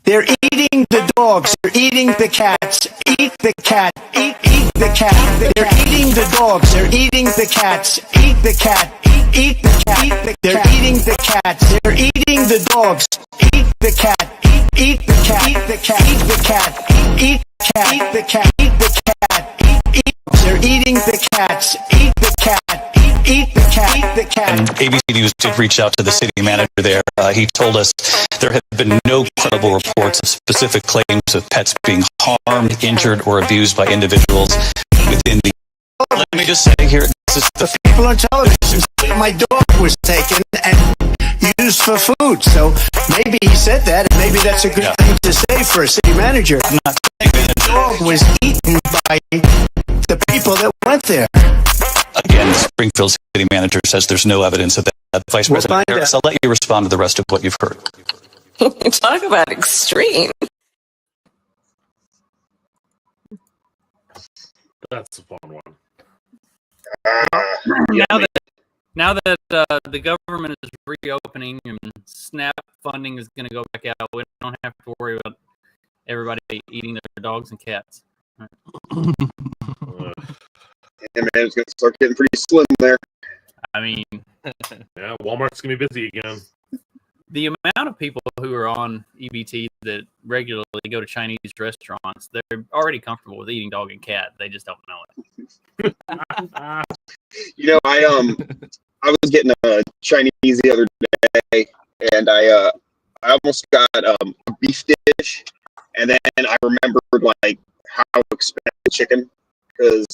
They're eating the dogs. They're eating the cats. Eat the cat. Eat the cat. They're eating the dogs. They're eating the cats. Eat the cat. Eat the cat. They're eating the cats. They're eating the dogs. Eat the cat. Eat the cat. Eat the cat. Eat the cat. Eat the cat. Eat the cat. Eat the cat. They're eating the cats. Eat the cat. Eat the cat. Eat the cat. And ABC News did reach out to the city manager there. He told us there have been no credible reports of specific claims of pets being harmed, injured, or abused by individuals within the. Let me just say here, this is the people on television said my dog was taken and used for food. So maybe he said that, and maybe that's a good thing to say for a city manager. I'm not saying the dog was eaten by the people that went there. Again, the Springfield city manager says there's no evidence of that. Vice President Harris, I'll let you respond to the rest of what you've heard. Talk about extreme. That's a fun one. Now that the government is reopening and SNAP funding is going to go back out, we don't have to worry about everybody eating their dogs and cats. Yeah, man, it's going to start getting pretty slim there. I mean, yeah, Walmart's going to be busy again. The amount of people who are on EBT that regularly go to Chinese restaurants, they're already comfortable with eating dog and cat. They just don't know it. You know, I was getting a Chinese the other day, and I almost got a beef dish, and then I remembered like how expensive chicken, because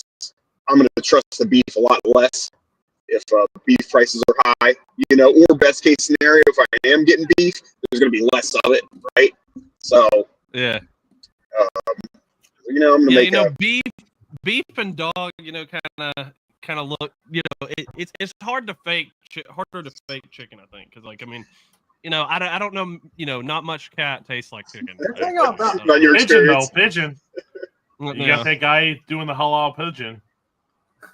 I'm going to trust the beef a lot less if beef prices are high, you know, or best case scenario, if I am getting beef, there's going to be less of it, right? So, yeah, you know, I'm going to make beef and dog, you know, kind of look, you know, it's hard to fake, harder to fake chicken, I think, because like, I mean, you know, I don't know, you know, not much cat tastes like chicken. Not your Pigeon though, experience. pigeon. You got that guy doing the halal pigeon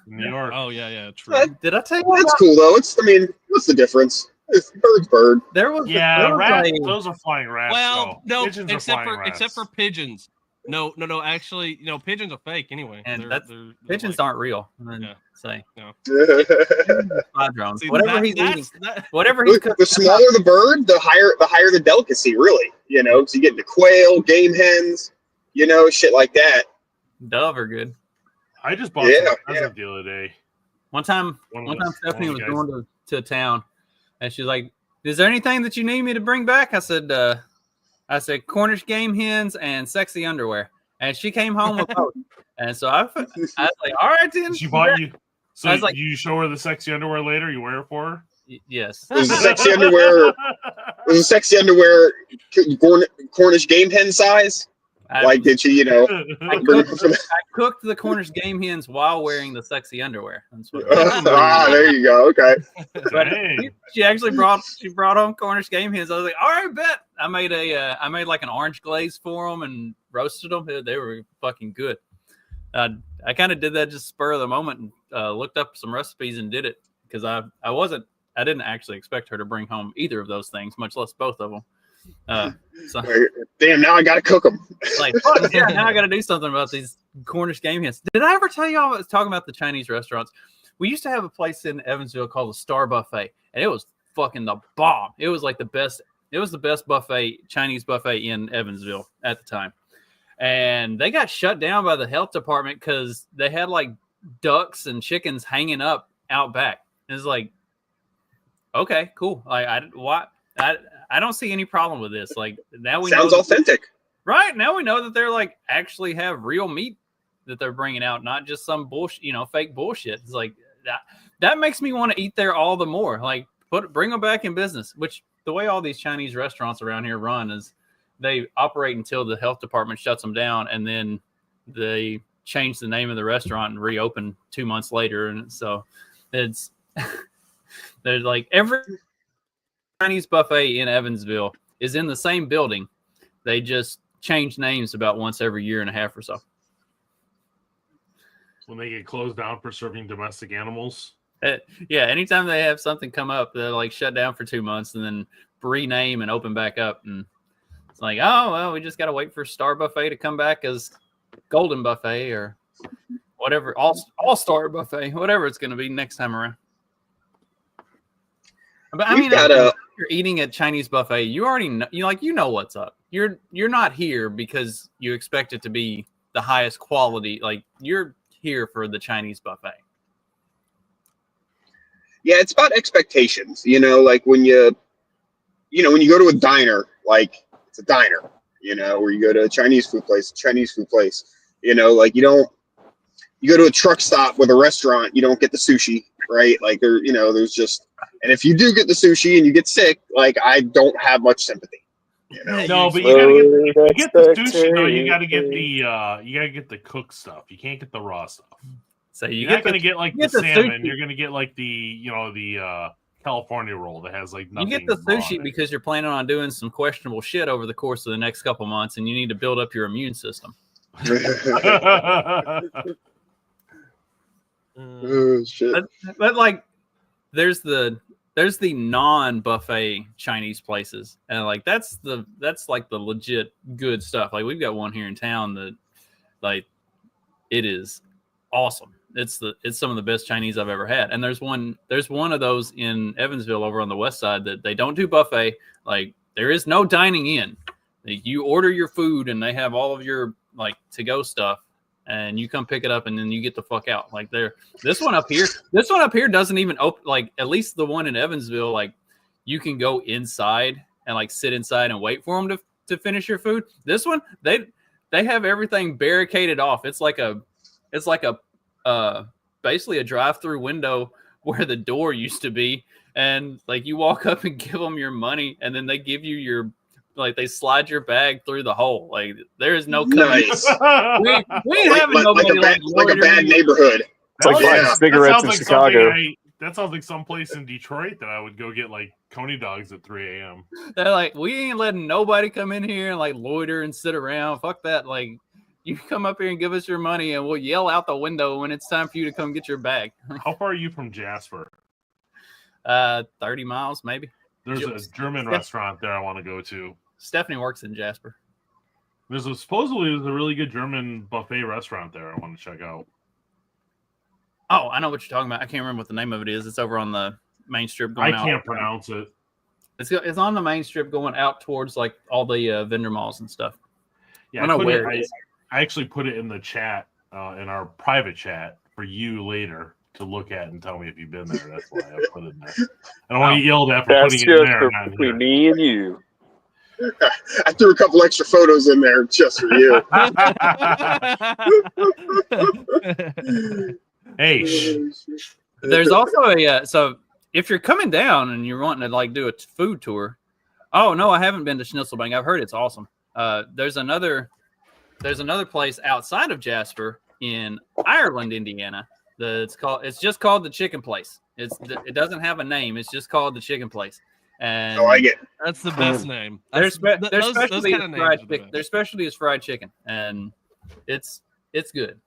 in New York. Oh yeah, true. Did I tell you That's cool though. It's, I mean, what's the difference? It's bird's bird. There was rats. Those are flying rats. Well, though. no, Pigeons are flying rats. except for pigeons. No. Actually, you know, pigeons are fake anyway. And they're pigeons like, aren't real. Say no. fly drones. See, Whatever he's that's- eating, whatever he's cooking. The smaller the bird, the higher the delicacy, really. You know, because you get into quail, game hens, you know, shit like that. Dove are good. I just bought some pheasant the other day. One time Stephanie was going to town, and she's like, "Is there anything that you need me to bring back?" I said, Cornish game hens and sexy underwear. And she came home with both. And so I was like, all right, then. She bought you. So I was like, you show her the sexy underwear later? You wear it for her? Yes. It was a sexy underwear. It was a sexy underwear, Cornish game hen size. Did she, you know? I cooked the Cornish game hens while wearing the sexy underwear. That's what there you go. Okay. But she actually brought home Cornish game hens. I was like, all right, bet. I made like an orange glaze for them and roasted them. They were fucking good. I kind of did that just spur of the moment and looked up some recipes and did it because I didn't actually expect her to bring home either of those things, much less both of them. So damn, now I gotta cook them. Like, fuck yeah, now I gotta do something about these Cornish game hens. Did I ever tell y'all I was talking about the Chinese restaurants? We used to have a place in Evansville called the Star Buffet, and it was fucking the bomb. It was like the best. It was the best buffet, Chinese buffet in Evansville at the time. And they got shut down by the health department because they had like ducks and chickens hanging up out back. It's like, okay, cool. Like, I don't see any problem with this. Like, now we sounds know authentic, right? Now we know that they're like actually have real meat that they're bringing out, not just some bullshit, fake bullshit. It's like that makes me want to eat there all the more. Like, bring them back in business. Which the way all these Chinese restaurants around here run is they operate until the health department shuts them down, and then they change the name of the restaurant and reopen 2 months later. And so it's there's like every Chinese buffet in Evansville is in the same building. They just change names about once every year and a half or so. When they get closed down for serving domestic animals. Yeah, anytime they have something come up, they're like shut down for 2 months and then rename and open back up. And It's like, oh well, we just got to wait for Star Buffet to come back as Golden Buffet or whatever, All Star Buffet, whatever it's going to be next time around. But I mean, if you're eating at Chinese buffet, you already know, you know what's up. You're not here because you expect it to be the highest quality. Like, you're here for the Chinese buffet. Yeah, it's about expectations. You know, like when you go to a diner, like it's a diner. You know, or you go to a Chinese food place. You know, like you go to a truck stop with a restaurant, you don't get the sushi, right? Like there's just, and if you do get the sushi and you get sick, like I don't have much sympathy. You know? No, but you get the sushi though. You gotta get the cooked stuff. You can't get the raw stuff. So you're not gonna get like the salmon. You're gonna get like the California roll that has like nothing. You get the sushi because you're planning on doing some questionable shit over the course of the next couple months, and you need to build up your immune system. Oh, shit. But like, there's the non-buffet Chinese places, and like that's like the legit good stuff. Like we've got one here in town that, like, it is awesome. It's some of the best Chinese I've ever had. And there's one of those in Evansville over on the west side that they don't do buffet. Like, there is no dining in. Like, you order your food and they have all of your like to-go stuff, and you come pick it up and then you get the fuck out. Like, this one up here doesn't even open. Like, at least the one in Evansville, like, you can go inside and like sit inside and wait for them to finish your food. This one, they have everything barricaded off. It's like a basically a drive-through window where the door used to be, and like you walk up and give them your money, and then they give you your, like, they slide your bag through the hole. Like, there is no nice. we ain't having nobody like a bad neighborhood. It's like buying cigarettes in Chicago. That sounds like someplace in Detroit that I would go get like Coney dogs at 3 a.m. They're like, we ain't letting nobody come in here and like loiter and sit around. Fuck that. Like, you come up here and give us your money, and we'll yell out the window when it's time for you to come get your bag. How far are you from Jasper? 30 miles, maybe. There's a German restaurant there I want to go to. Stephanie works in Jasper. Supposedly there's a really good German buffet restaurant there I want to check out. Oh, I know what you're talking about. I can't remember what the name of it is. It's over on the main strip. I can't pronounce it. It's on the main strip going out towards like all the vendor malls and stuff. Yeah, I actually put it in the chat, in our private chat for you later to look at and tell me if you've been there. That's why I put it in there. I don't want to get yelled at for putting it in there. That's between me and you. I threw a couple extra photos in there just for you. Hey, there's also so if you're coming down and you're wanting to like do a food tour. Oh no, I haven't been to Schnitzelbank. I've heard it's awesome. There's another place outside of Jasper in Ireland, Indiana. It's just called the Chicken Place. It doesn't have a name. It's just called the Chicken Place. And I like it. That's the best name. Their specialty is fried chicken, and it's good.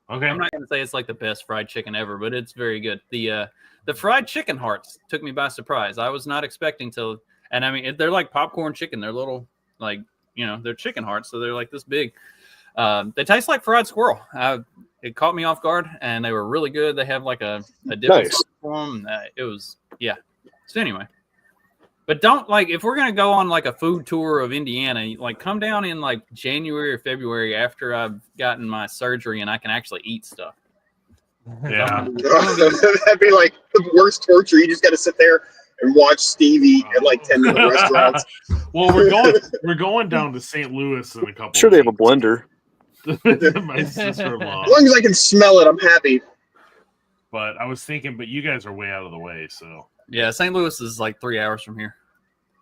Okay. I'm not going to say it's like the best fried chicken ever, but it's very good. The fried chicken hearts took me by surprise. I was not expecting to, and I mean, they're like popcorn chicken. They're little, like, they're chicken hearts, so they're like this big. They taste like fried squirrel. It caught me off guard, and they were really good. They have like a different form. It was, yeah. So anyway. But don't, like, if we're going to go on like a food tour of Indiana, like come down in like January or February after I've gotten my surgery and I can actually eat stuff. Yeah. That'd be like the worst torture. You just got to sit there and watch Steve eat at like 10 different restaurants. Well, we're going down to St. Louis in a couple. Sure, they have a blender. My sister-in-law. As long as I can smell it, I'm happy. But I was thinking, but you guys are way out of the way, so. Yeah, St. Louis is like 3 hours from here.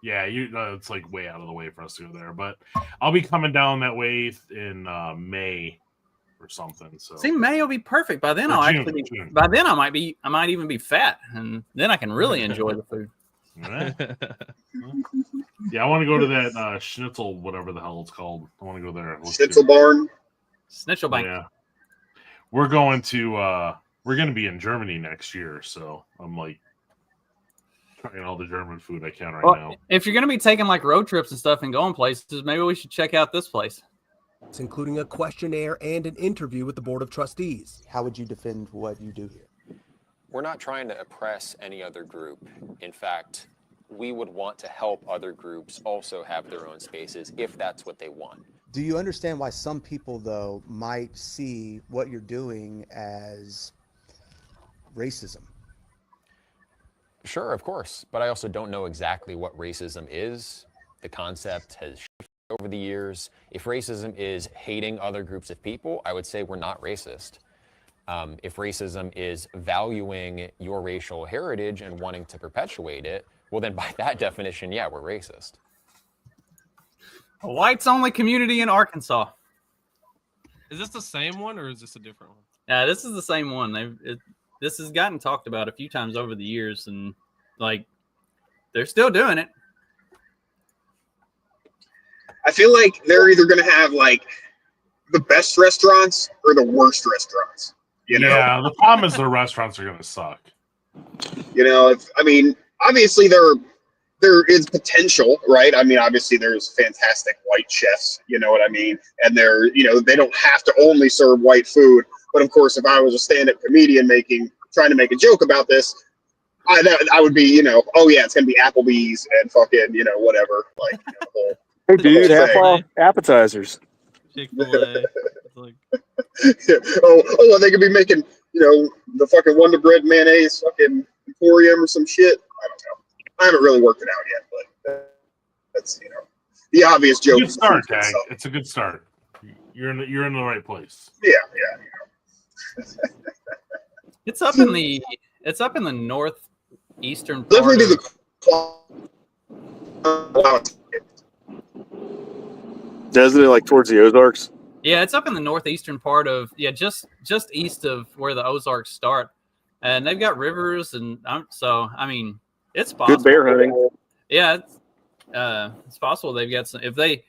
Yeah, it's like way out of the way for us to go there. But I'll be coming down that way in May or something. So see, May will be perfect. By then, June. By then I might even be fat, and then I can really enjoy the food. Right. Yeah, I want to go to that Schnitzel, whatever the hell it's called. I want to go there. Schnitzel Barn. Schnitzelbank. Yeah, we're going to be in Germany next year, so I'm like trying all the German food I can right Well, now. if you're gonna be taking like road trips and stuff and going places, maybe we should check out this place. It's including a questionnaire and an interview with the Board of Trustees. How would you defend what you do here? We're not trying to oppress any other group. In fact, we would want to help other groups also have their own spaces if that's what they want. Do you understand why some people, though, might see what you're doing as racism? Sure, of course, but I also don't know exactly what racism is. The concept has shifted over the years. If racism is hating other groups of people, I would say we're not racist. If racism is valuing your racial heritage and wanting to perpetuate it, well, then by that definition, yeah, we're racist. A whites-only community in Arkansas. Is this the same one or is this a different one? Yeah, this is the same one. This has gotten talked about a few times over the years, and like they're still doing it. I feel like they're either going to have like the best restaurants or the worst restaurants. You know? Yeah, the problem is the restaurants are going to suck. You know, obviously there is potential, right? I mean, obviously there's fantastic white chefs, you know what I mean? And they don't have to only serve white food. But of course, if I was a stand-up comedian trying to make a joke about this, I would be, oh yeah, it's gonna be Applebee's and fucking, whatever. Like, the whole, Hey, dude, half off appetizers. Chick-fil-A. Like, oh, they could be making, the fucking Wonder Bread mayonnaise fucking emporium or some shit. I don't know. I haven't really worked it out yet, but that's the obvious joke. Good start, Tag. It's a good start. You're in the right place. Yeah. It's up in the northeastern part. Definitely do Doesn't it like towards the Ozarks? Yeah, it's up in the northeastern part of just east of where the Ozarks start, and they've got rivers, and it's possible. Good bear hunting. Yeah, it's possible they've got some. If they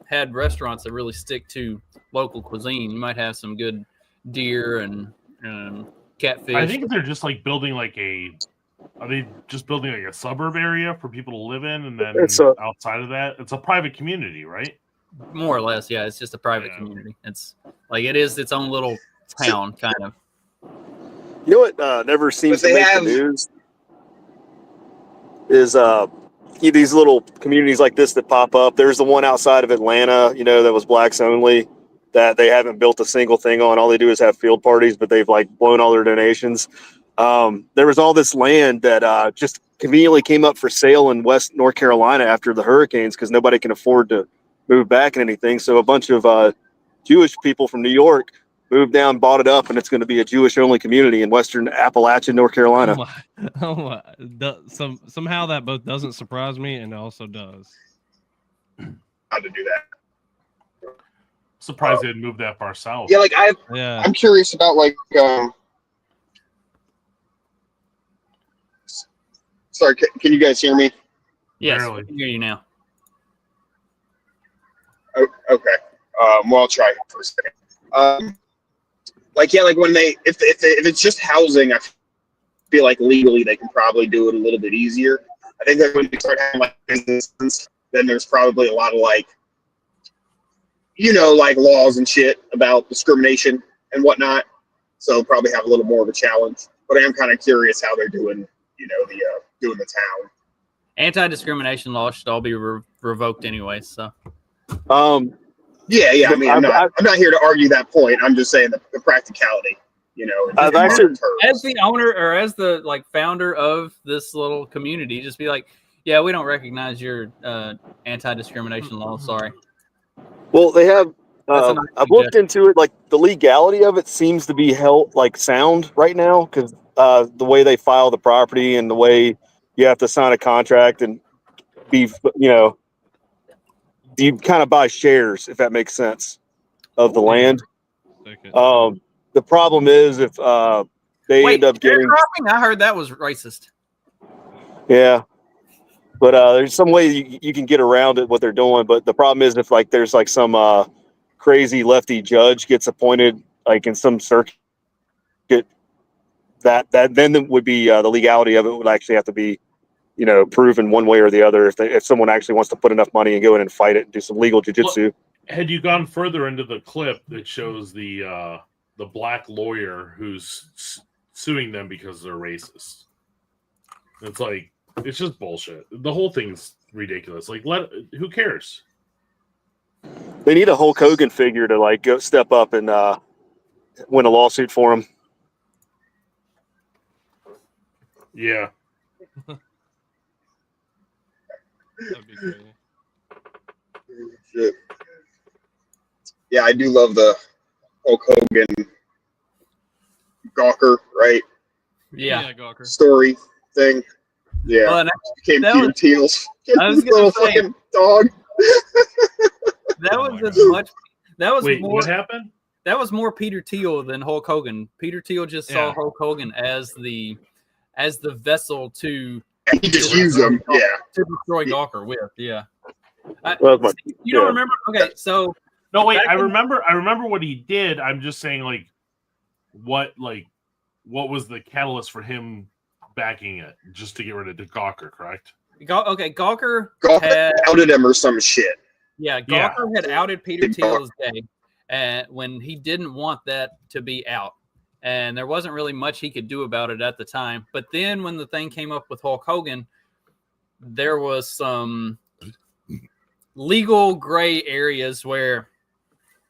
had restaurants that really stick to local cuisine, you might have some good deer and catfish. I think they're just like building are they just building like a suburb area for people to live in, and then outside of that, it's a private community, right? More or less, yeah. It's just a private community. It's like it is its own little town, kind of. You know what never seems to make the news is these little communities like this that pop up. There's the one outside of Atlanta, that was blacks only, that they haven't built a single thing on. All they do is have field parties, but they've like blown all their donations. There was all this land that just conveniently came up for sale in West North Carolina after the hurricanes because nobody can afford to move back and anything. So a bunch of Jewish people from New York moved down, bought it up, and it's going to be a Jewish-only community in Western Appalachia, North Carolina. Somehow that both doesn't surprise me and also does. How to do that? Surprised they had moved that far south. Yeah, like I'm curious about Sorry, can you guys hear me? Yes, I can hear you now. Oh, okay. Well, I'll try for a second. Like when if it's just housing, I feel like legally they can probably do it a little bit easier. I think that when you start having like businesses, then there's probably a lot of like laws and shit about discrimination and whatnot. So they'll probably have a little more of a challenge. But I am kind of curious how they're doing, doing the town. Anti-discrimination laws should all be revoked anyway. So. Yeah. I mean, I'm not here to argue that point. I'm just saying the practicality. As the owner or as the founder of this little community, just be like, yeah, we don't recognize your anti-discrimination law. Sorry. Well, they have. I've looked into it. Like the legality of it seems to be held sound right now because the way they file the property and the way you have to sign a contract and be, you kind of buy shares, if that makes sense, of the land. The problem is if they end up getting. I heard that was racist. Yeah, but there's some way you can get around it what they're doing. But the problem is if there's some crazy lefty judge gets appointed in some circuit, that then would be the legality of it would actually have to be proven one way or the other if someone actually wants to put enough money and go in and fight it and do some legal jiu-jitsu. Had you gone further into the clip that shows the black lawyer who's suing them because they're racist? It's like, it's just bullshit. The whole thing's ridiculous. Like, who cares? They need a Hulk Hogan figure to like go step up and win a lawsuit for him. Yeah. That'd be crazy. Shit. Yeah, I do love the Hulk Hogan Gawker, right? Yeah. Gawker. Story thing. Yeah. Well, Became that Peter was- Thiel's I was gonna little say- fucking dog. That Oh was my as God. much. That was Wait, more. what happened? That was more Peter Thiel than Hulk Hogan. Peter Thiel just saw Yeah. Hulk Hogan as the vessel to He just used them. Yeah. destroy Gawker with. Yeah. Well, You don't yeah. remember? Okay, so No, wait. Back I in- remember what he did. I'm just saying, what was the catalyst for him backing it just to get rid of Gawker? Correct. Gawker Gawker had outed him or some shit. yeah, Yeah. Gawker had outed Peter Big Thiel's day, and when he didn't want that to be out, and there wasn't really much he could do about it at the time. But then when the thing came up with Hulk Hogan, there was some legal gray areas where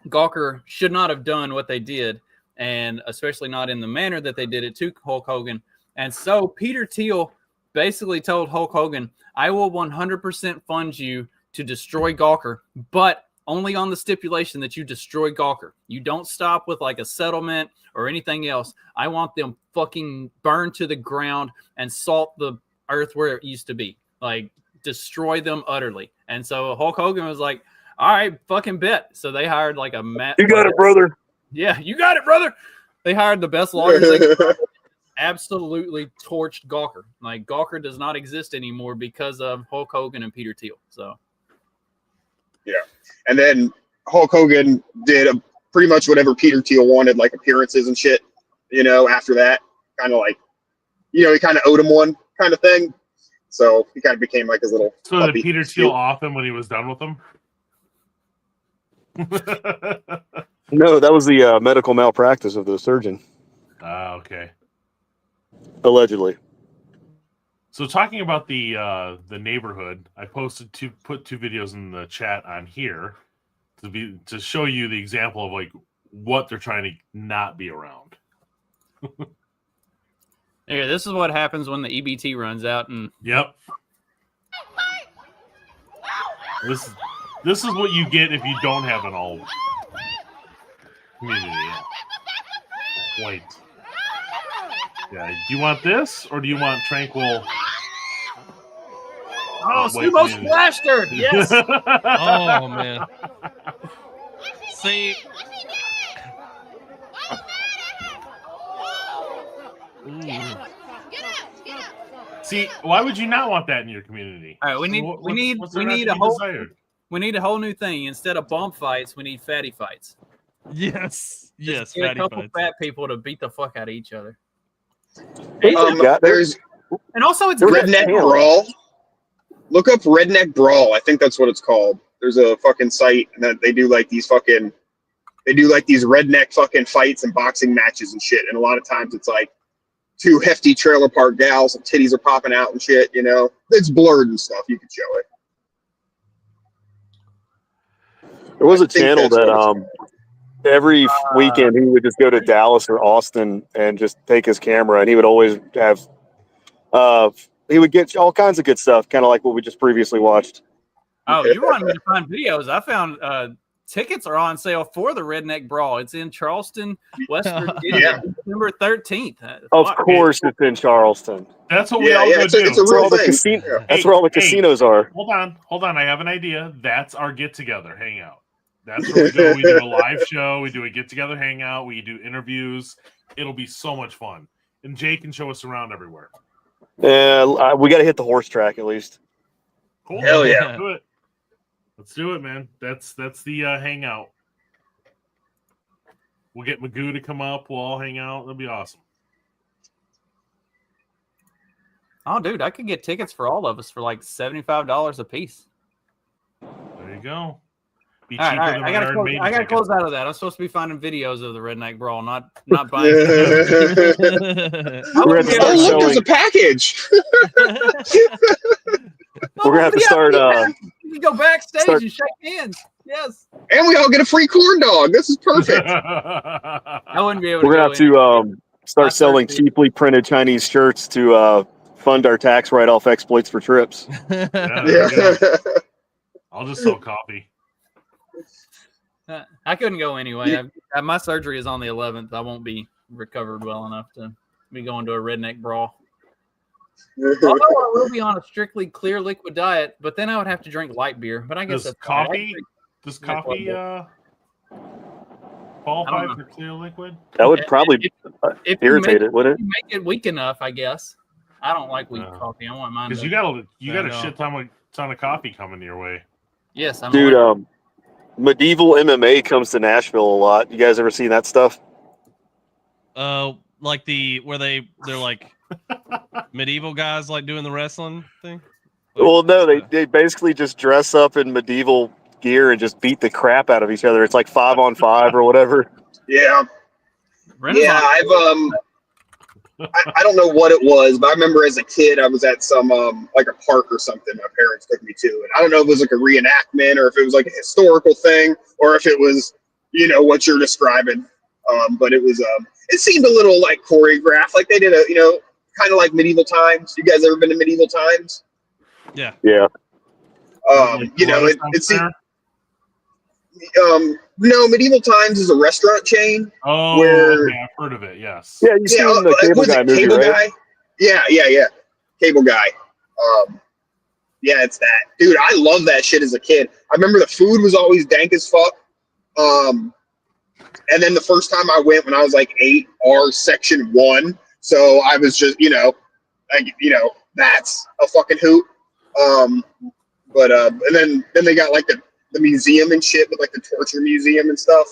Gawker should not have done what they did, and especially not in the manner that they did it to Hulk Hogan. And so Peter Thiel basically told Hulk Hogan, I will 100% fund you to destroy Gawker, but only on the stipulation that you destroy Gawker. You don't stop with like a settlement or anything else. I want them fucking burned to the ground and salt the earth where it used to be. Like, destroy them utterly. And so Hulk Hogan was like, all right, fucking bet. So they hired like a You got it, brother. Yeah, you got it, brother. They hired the best lawyers they could find. Absolutely torched Gawker. Like, Gawker does not exist anymore because of Hulk Hogan and Peter Thiel. So Yeah. And then Hulk Hogan did pretty much whatever Peter Thiel wanted, like appearances and shit, after that. Kind of like, he kind of owed him one kind of thing. So he kind of became like his little So puppy. did Peter Thiel off him when he was done with him? No, that was the medical malpractice of the surgeon, Okay. allegedly. So talking about the neighborhood, I put two videos in the chat on here to show you the example of like what they're trying to not be around. yeah, this is what happens when the EBT runs out. And Yep. This is what you get if you don't have an all community. White. Yeah. Do you want this or do you want tranquil? oh, white Sumo community? Splaster! Yes. Oh man. See. See, why would you not want that in your community? All right, we need What's there we not need to a be whole desired? we need a whole new thing. Instead of bump fights, we need fatty fights. Yes. Yes. Just get a Fatty couple fights. fat people to beat the fuck out of each other. There's And also, it's Redneck Brawl. Look up Redneck Brawl. I think that's what it's called. There's a fucking site that they do like these redneck fucking fights and boxing matches and shit. And a lot of times it's like two hefty trailer park gals and titties are popping out and shit, It's blurred and stuff. You could show it. There was a I think channel that's that every weekend he would just go to Dallas or Austin and just take his camera, and he would always have he would get all kinds of good stuff, kind of like what we just previously watched. Oh, you wanted me to find videos? I found tickets are on sale for the Redneck Brawl. It's in Charleston, West Virginia, December 13th. Of course, it's in Charleston. That's what we all go do. It's a That's where real all the thing. That's where all the casinos are. Hold on. I have an idea. That's our get together hangout. That's where we go. We do a live show. We do a get together hangout. We do interviews. It'll be so much fun. And Jay can show us around everywhere. Yeah, we got to hit the horse track at least. Cool. Hell yeah. Let's do it. Let's do it, man. That's the hangout. We'll get Magoo to come up. We'll all hang out. It'll be awesome. Oh, dude, I could get tickets for all of us for like $75 a piece. There you go. Be All cheaper right, than I Iron gotta Maiden tickets. close out of that. I'm supposed to be finding videos of the Redneck Brawl, not buying. We're gonna have to start Oh, look, there's a selling. package. We're gonna have to start. You can go backstage start- and shake hands. Yes, And we all get a free corn dog. This is perfect. I wouldn't be able to. We're gonna have to start My selling surgery- cheaply printed Chinese shirts to fund our tax write-off exploits for trips. Yeah, there you go. I'll just sell coffee. I couldn't go anyway. My surgery is on the 11th. I won't be recovered well enough to be going to a Redneck Brawl. Although I will be on a strictly clear liquid diet, but then I would have to drink light beer. But I guess Does that's coffee Blood qualify know. for clear liquid? That would probably if you irritate make it, wouldn't it? you make it weak enough, I guess. I don't like weak coffee. I want mine. Because to- you got a No. shit ton of coffee coming your way. Yes, I'm Dude, aware. medieval MMA comes to Nashville a lot. You guys ever seen that stuff? Like where they're like medieval guys like doing the wrestling thing. Well, no, they basically just dress up in medieval gear and just beat the crap out of each other. It's like 5-on-5 or whatever. Yeah. Yeah, I don't know what it was, but I remember as a kid I was at some like a park or something my parents took me to, and I don't know if it was like a reenactment or if it was like a historical thing or if it was, you know, what you're describing. But it was it seemed a little like choreographed, like they did a, you know, kind of like medieval times. You guys ever been to medieval times? Yeah. Yeah. You know, it seemed no, medieval times is a restaurant chain. Oh, where, okay, I've heard of it. Yes. Yeah, you seen the Cable Guy movie, Cable right? Guy? Yeah. Cable Guy. Yeah, it's that. Dude, I love that shit as a kid. I remember the food was always dank as fuck. And then the first time I went when I was like 8, our section 1. So I was just, that's a fucking hoot. And then they got like the museum and shit with like the torture museum and stuff.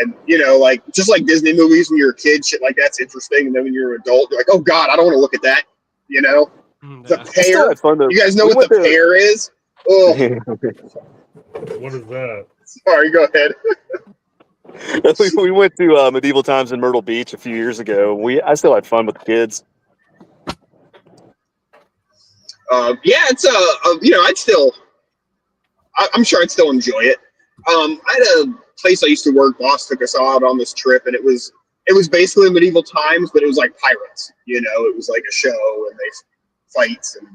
And, like just like Disney movies when you're a kid, shit like that's interesting. And then when you're an adult, you're like, oh God, I don't want to look at that. The pear. You guys know what the pear is? Oh. What is that? Sorry, go ahead. We went to medieval times in Myrtle Beach a few years ago. I still had fun with the kids. It's I'm sure I'd still enjoy it. I had a place I used to work. Boss took us out on this trip, and it was basically medieval times, but it was like pirates. It was like a show, and they fights and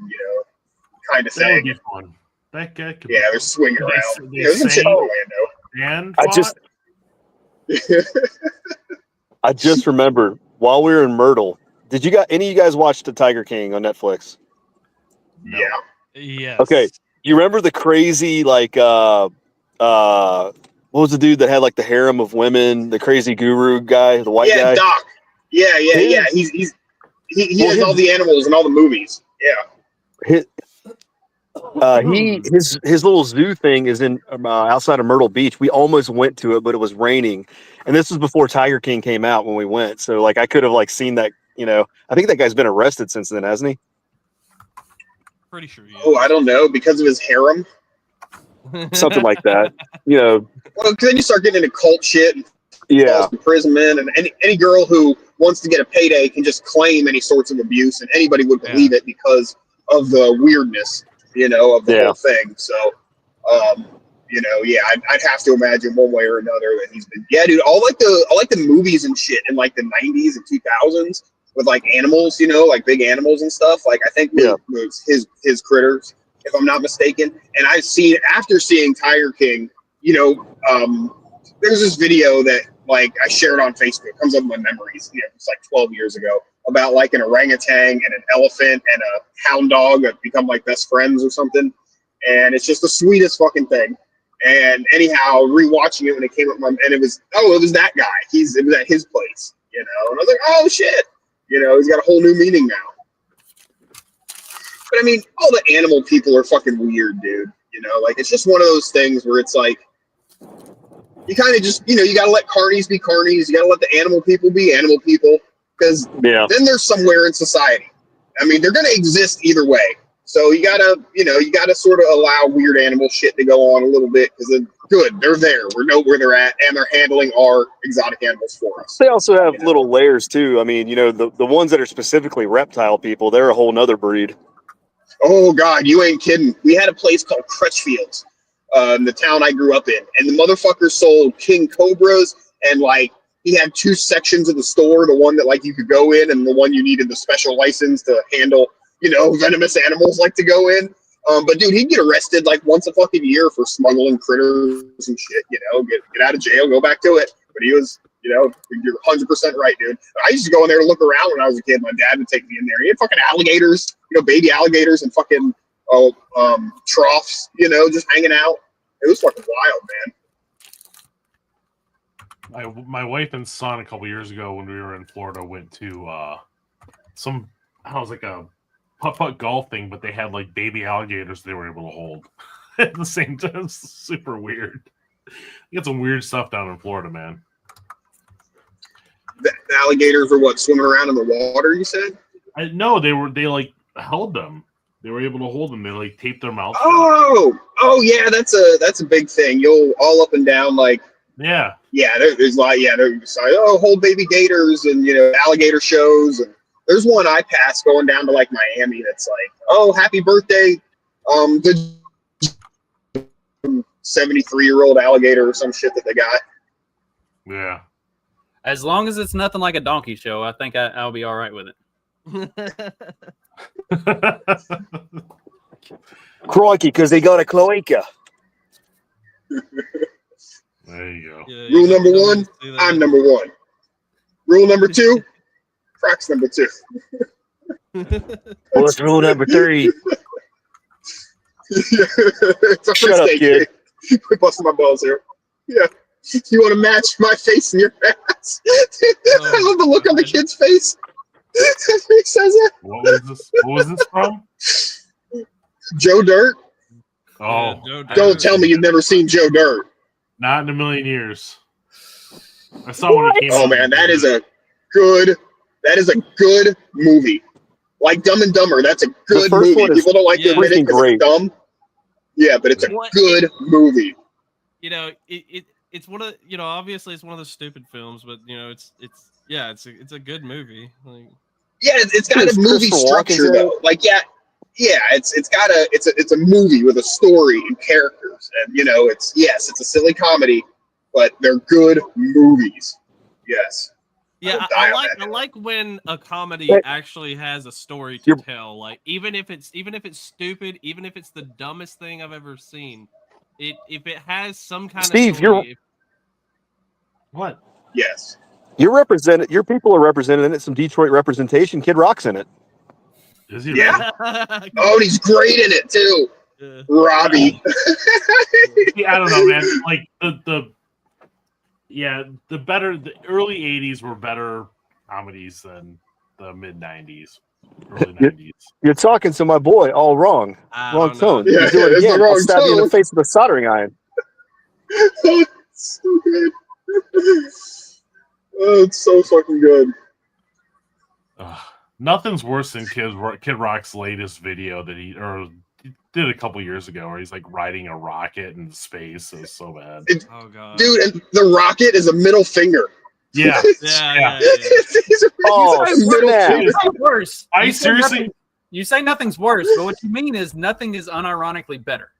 kind of That would thing. be fun. That guy could Yeah, they're swinging around. They There's some shit in sang Orlando. and I just remembered while we were in Myrtle. Did any of you guys watch The Tiger King on Netflix? Yeah. Yes. Okay. You remember the crazy what was the dude that had like the harem of women, the crazy guru guy, the white guy? Yeah, Doc. Yeah. He has all the animals in all the movies. Yeah. His little zoo thing is in outside of Myrtle Beach. We almost went to it, but it was raining, and this was before Tiger King came out when we went. So like I could have like seen that. I think that guy's been arrested since then, hasn't he? Pretty sure. Yeah. Oh, I don't know, because of his harem. Something like that. Well, because then you start getting into cult shit and false imprisonment, and any girl who wants to get a payday can just claim any sorts of abuse, and anybody would believe it because of the weirdness, of the whole thing. So, I'd have to imagine one way or another that he's been. Yeah, dude, I like the movies and shit in like the 90s and 2000s with like animals, like big animals and stuff. Like I think it was his Critters, if I'm not mistaken. And I've seen, after seeing Tiger King, there's this video that like I shared on Facebook. It comes up in my memories. It's like 12 years ago, about like an orangutan and an elephant and a hound dog that become like best friends or something. And it's just the sweetest fucking thing. And anyhow, rewatching it when it came up, and it was that guy. It was at his place, and I was like, oh shit, he's got a whole new meaning now. But I mean, all the animal people are fucking weird, dude. Like it's just one of those things where it's like, you kind of just, you gotta let carnies be carnies. You gotta let the animal people be animal people, because then they're somewhere in society. I mean, they're going to exist either way. So you gotta sort of allow weird animal shit to go on a little bit because they're good. They're there. We know where they're at, and they're handling our exotic animals for us. They also have little layers too. I mean, the ones that are specifically reptile people, they're a whole nother breed. Oh God, you ain't kidding. We had a place called Crutchfields, in the town I grew up in, and the motherfucker sold king cobras, and like he had two sections of the store: the one that like you could go in, and the one you needed the special license to handle. Venomous animals like to go in. But dude, he'd get arrested like once a fucking year for smuggling critters and shit, get out of jail, go back to it. But he was, you're 100% right, dude. I used to go in there to look around when I was a kid. My dad would take me in there. He had fucking alligators, baby alligators and fucking troughs, just hanging out. It was fucking wild, man. My wife and son a couple years ago when we were in Florida went to like a putt-putt golf thing, but they had like baby alligators they were able to hold at the same time. It's super weird. You get some weird stuff down in Florida, man. The alligators were what, swimming around in the water, you said? No, they like held them. They were able to hold them. They like taped their mouths. Oh yeah, that's a big thing. You'll all up and down like there's like there's like hold baby gators and alligator shows, and there's one I passed going down to like Miami that's like, happy birthday, the 73-year-old alligator or some shit that they got. Yeah. As long as it's nothing like a donkey show, I think I'll be all right with it. Crikey, because they got a cloaca. There you go. Yeah, Rule number one, I'm number one. Rule number two, Croc's number two. What's rule number 3? Shut up, kid. Quit busting my balls here. Yeah. You want to match my face and your ass? I love the look on the kid's face. He says it. What was this from? Joe Dirt. Oh, Joe Dirt. Don't tell me you've never seen Joe Dirt. Not in a million years. I saw when it came out. Oh man, that is a good movie. Like Dumb and Dumber, that's a good movie. People don't like to admit it because it's dumb. Yeah, but it's a good movie. It's one of obviously it's one of those stupid films, but it's a good movie. Like, yeah, it's got a movie structure though. Like it's a movie with a story and characters, and it's a silly comedy, but they're good movies. Yes. Yeah, I like when a comedy actually has a story to tell. Like even if it's stupid, even if it's the dumbest thing I've ever seen, if it has some kind of story. What? Yes. Your people are represented in it. Some Detroit representation. Kid Rock's in it. Is he? Yeah. Oh, he's great in it too. Robbie. I don't know, man. Like the early 80s were better comedies than the mid 90s, early 90s. You're talking to my boy all wrong. Wrong tone. Yeah, you do it again, I'll stab you in the face with a soldering iron. So good. Oh, it's so fucking good. Nothing's worse than Kid Rock's latest video that he did a couple years ago, where he's like riding a rocket in space. It was so bad. Oh god, dude! And the rocket is a middle finger. Yeah. Oh, It's worse. You say nothing's worse, but what you mean is nothing is unironically better.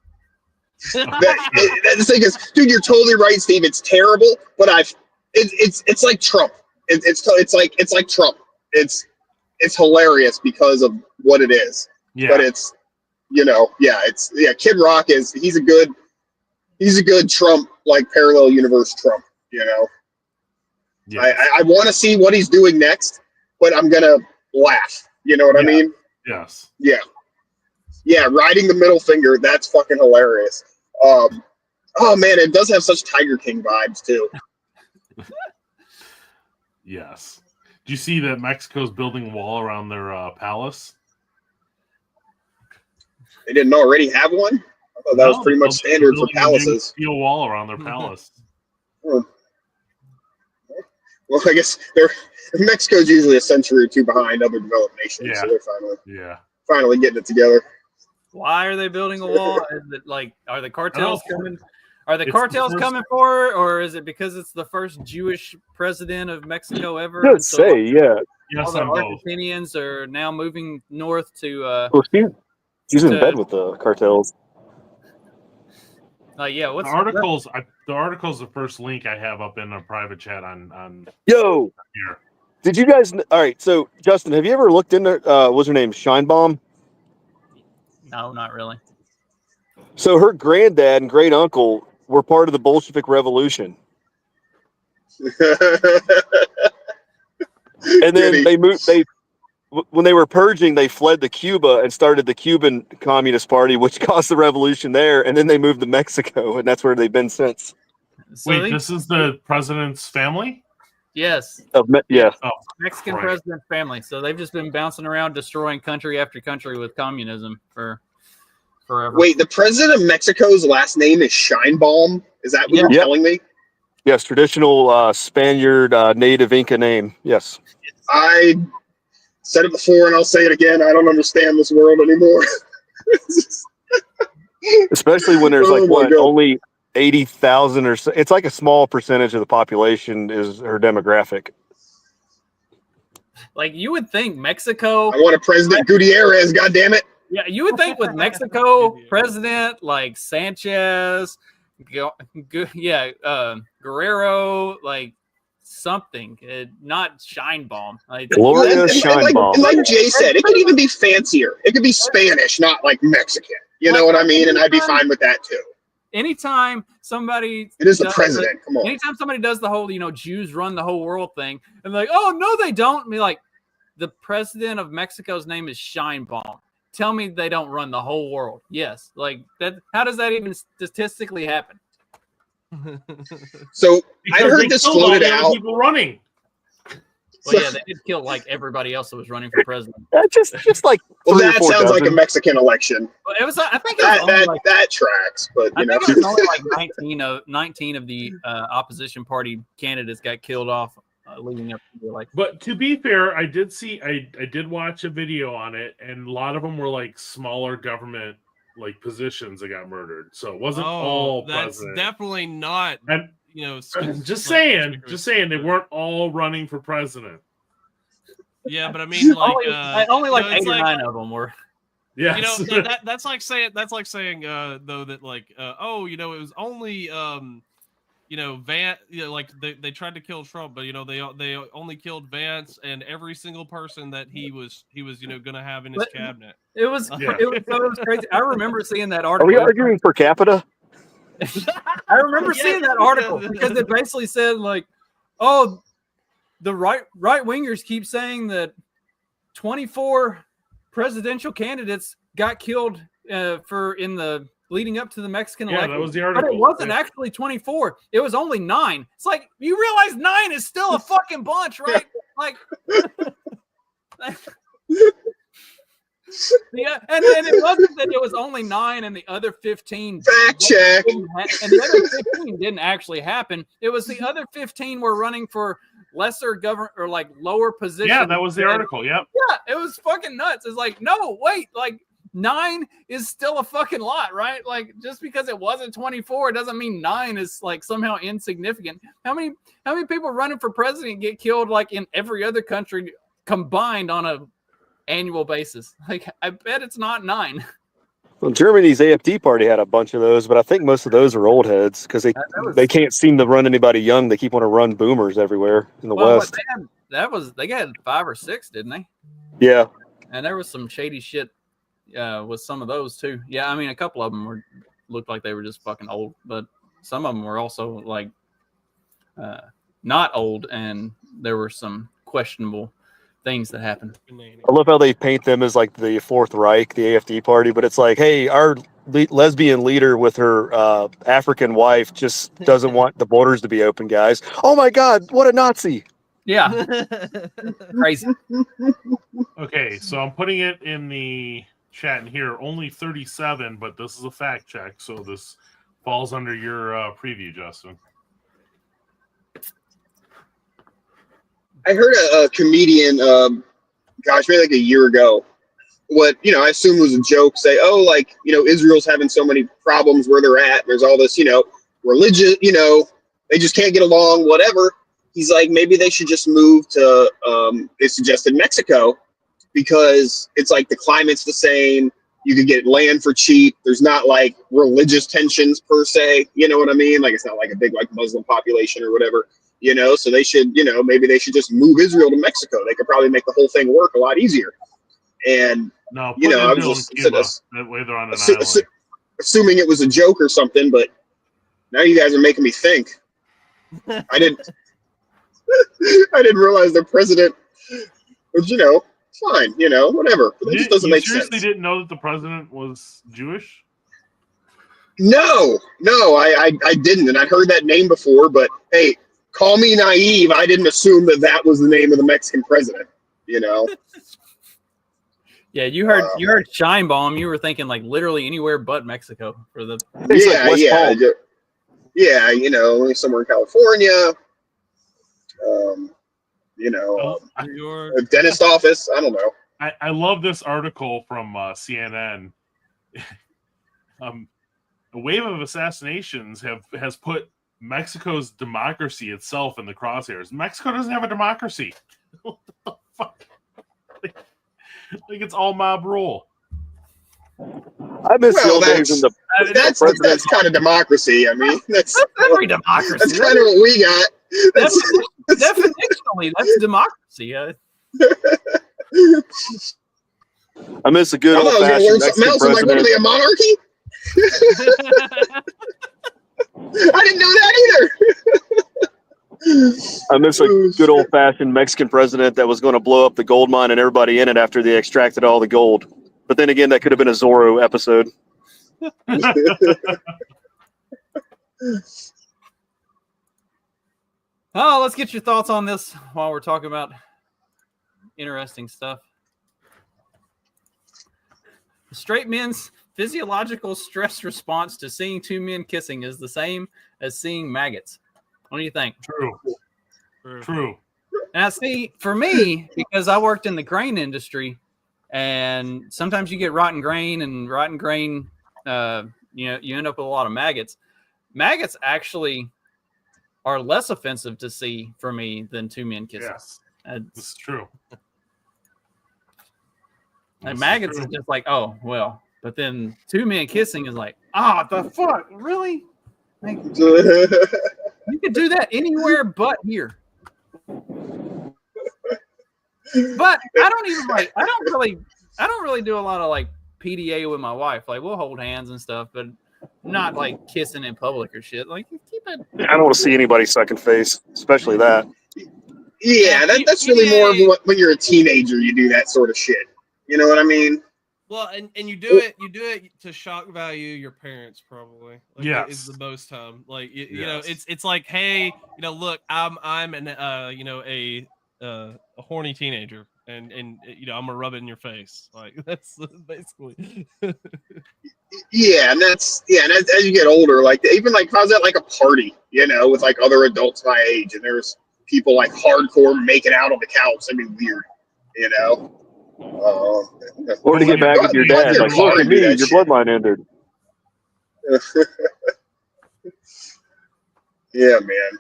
The thing is, dude, you're totally right, Steve. It's terrible, but it's like Trump. It's like Trump. It's hilarious because of what it is. Yeah. But it's Kid Rock he's a good Trump, like parallel universe Trump. Yes. I want to see what he's doing next, but I'm gonna laugh. You know what I mean? Yes. Yeah. Yeah, riding the middle finger, that's fucking hilarious. Oh man, it does have such Tiger King vibes too. Yes. Do you see that Mexico's building a wall around their palace? They didn't already have one? I thought that was pretty much standard for palaces. A steel wall around their palace. Well, I guess Mexico's usually a century or two behind other developed nations, so they're finally getting it together. Why are they building a wall? Is it like, are the cartels coming? Are the cartels coming for it, or is it because it's the first Jewish president of Mexico ever? Let's say, yeah. All the Argentinians are now moving north to. Well, she's in bed with the cartels. What's the article's the first link I have up in a private chat on Yo, here. Did you guys? All right, so Justin, have you ever looked into what's her name, Scheinbaum? No, not really. So her granddad and great uncle were part of the Bolshevik Revolution, and then they moved. When they were purging, they fled to Cuba and started the Cuban Communist Party, which caused the revolution there. And then they moved to Mexico, and that's where they've been since. Wait, this is the president's family? Yes. Yeah. Oh, Mexican president's family. So they've just been bouncing around, destroying country after country with communism for forever. Wait, the president of Mexico's last name is Scheinbaum? Is that what you're telling me? Yes, traditional Spaniard native Inca name. Yes. I said it before and I'll say it again. I don't understand this world anymore. Especially when there's only 80,000 or so. It's like a small percentage of the population is her demographic. Like you would think Mexico. I want a President Gutierrez, goddammit. Yeah, you would think with Mexico president like Sanchez, Guerrero, like something, not Scheinbaum. Gloria Scheinbaum. Like Jay said, it could even be fancier. It could be Spanish, not like Mexican. You know what I mean? And I'd be fine with that too. Anytime somebody, it is the president. Come on. Anytime somebody does the whole, Jews run the whole world thing, and like, oh no, they don't. Be like, the president of Mexico's name is Scheinbaum. Tell me they don't run the whole world. Yes, like that. How does that even statistically happen? So I heard this floated out. People running. Well, yeah, they did kill like everybody else that was running for president. Just like well, that sounds like a Mexican election. Well, it was. I think it was that tracks, but I think it was only like 19 of the opposition party candidates got killed off leading up to the election. But to be fair, I did watch a video on it, and a lot of them were like smaller government like positions that got murdered. So it wasn't all that's president. Definitely not. And just saying they weren't all running for president. Yeah, but I mean, like only like 8 or 9 of them were. Yeah, that's like saying though that like it was only like they tried to kill Trump, but they only killed Vance and every single person that he was gonna have in his cabinet. It was crazy. I remember seeing that article. Are we arguing per capita? I remember seeing that article because it basically said like, oh, the right wingers keep saying that 24 presidential candidates got killed in the leading up to the Mexican election. Yeah, that was the article. But it wasn't actually 24. It was only 9. It's like, you realize 9 is still a fucking bunch, right? Like, yeah, and it wasn't that it was only 9 and the other 15 fact check, and the other 15 didn't actually happen. It was the other 15 were running for lesser government or like lower positions. Yeah, that was the article. Yep. Yeah, it was fucking nuts. It's like, no, wait, like 9 is still a fucking lot, right? Like just because it wasn't 24 doesn't mean 9 is like somehow insignificant. How many people running for president get killed like in every other country combined on a annual basis? Like I bet it's not 9. Well, Germany's AfD party had a bunch of those, but I think most of those are old heads because they can't seem to run anybody young. They keep wanting to run boomers everywhere in the West. They had 5 or 6, didn't they? Yeah. And there was some shady shit with some of those too. Yeah, I mean a couple of them looked like they were just fucking old, but some of them were also like not old, and there were some questionable things that happened. I love how they paint them as like the Fourth Reich, the AfD party, but it's like, hey, our lesbian leader with her African wife just doesn't want the borders to be open, guys. Oh my God, what a Nazi! Yeah, crazy. Okay, so I'm putting it in the chat in here. Only 37, but this is a fact check, so this falls under your preview, Justin. I heard a comedian, gosh, maybe like a year ago. What I assume was a joke. Say, oh, like Israel's having so many problems where they're at. There's all this, religion. They just can't get along. Whatever. He's like, maybe they should just move to. They suggested Mexico because it's like the climate's the same. You could get land for cheap. There's not like religious tensions per se. You know what I mean? Like it's not like a big like Muslim population or whatever. So they should, maybe they should just move Israel to Mexico. They could probably make the whole thing work a lot easier. And No, I was just that way they're on an island. assuming it was a joke or something, but now you guys are making me think. I didn't realize the president was, fine, whatever. But that just doesn't make sense. You seriously didn't know that the president was Jewish? No, I didn't, and I'd heard that name before. But hey, call me naive. I didn't assume that was the name of the Mexican president. Yeah, you heard Shine Bomb. You were thinking like literally anywhere but Mexico for the. Somewhere in California. New York. A dentist office. I don't know. I love this article from CNN. A wave of assassinations has put Mexico's democracy itself in the crosshairs. Mexico doesn't have a democracy. What the fuck? Like it's all mob rule. I miss the old days in the. That's kind of democracy. I mean, that's every democracy. That's kind of what we got. Definitionally, that's democracy. I miss a good old fashioned Mexican president. Like, what are they, a monarchy? I didn't know that either. I miss a good old fashioned Mexican president that was going to blow up the gold mine and everybody in it after they extracted all the gold. But then again, that could have been a Zorro episode. Oh, let's get your thoughts on this while we're talking about interesting stuff. Straight men's physiological stress response to seeing two men kissing is the same as seeing maggots. What do you think? True. Now, see, for me, because I worked in the grain industry, and sometimes you get rotten grain, and rotten grain, you end up with a lot of maggots. Maggots actually are less offensive to see for me than two men kissing. Yes, it's true. And maggots is just like, oh, well. But then two men kissing is like, the fuck? Really? Like, you could do that anywhere but here. But I don't really do a lot of like PDA with my wife. Like we'll hold hands and stuff, but not like kissing in public or shit. Like keep it. I don't want to see anybody sucking face, especially that. Yeah, that's really more of when you're a teenager. You do that sort of shit. You know what I mean? Well, and you do it to shock value your parents probably. Like, yes, is the most time. Like you know, it's like, hey, look, I'm an a horny teenager, and I'm gonna rub it in your face. Like that's basically. Yeah, and as you get older, like even like how's that like a party, with like other adults my age, and there's people like hardcore making out on the couch. That'd be weird, Or to get back with your dad, like, look at me, your bloodline ended. Yeah, man.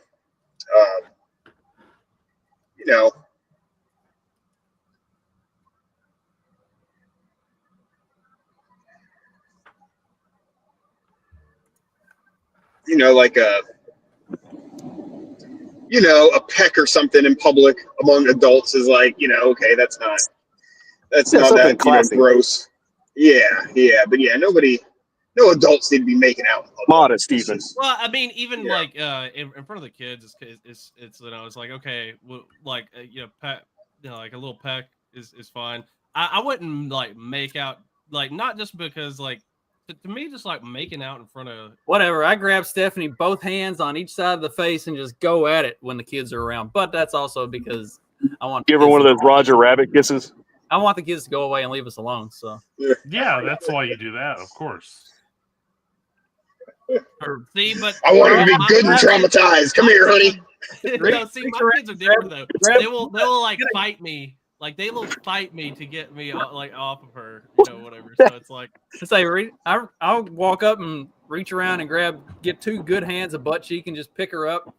Like a peck or something in public among adults is like, okay, that's not that gross. Yeah, but no adults need to be making out. Modest, even. Well, I mean, even like in front of the kids, it's it's like, okay, well, like peck, like a little peck is fine. I wouldn't like make out, like not just because like to me, just like making out in front of whatever. I grab Stephanie both hands on each side of the face and just go at it when the kids are around. But that's also because I want. Give her one of those Roger Rabbit kisses. I want the kids to go away and leave us alone. So yeah, that's why you do that, of course. See, but I want him to be good and traumatized. Come here, honey. No, see, my kids are different though. They will like fight me. Like they will fight me to get me like off of her, whatever. So it's like I'll walk up and reach around and get two good hands of butt cheek and just pick her up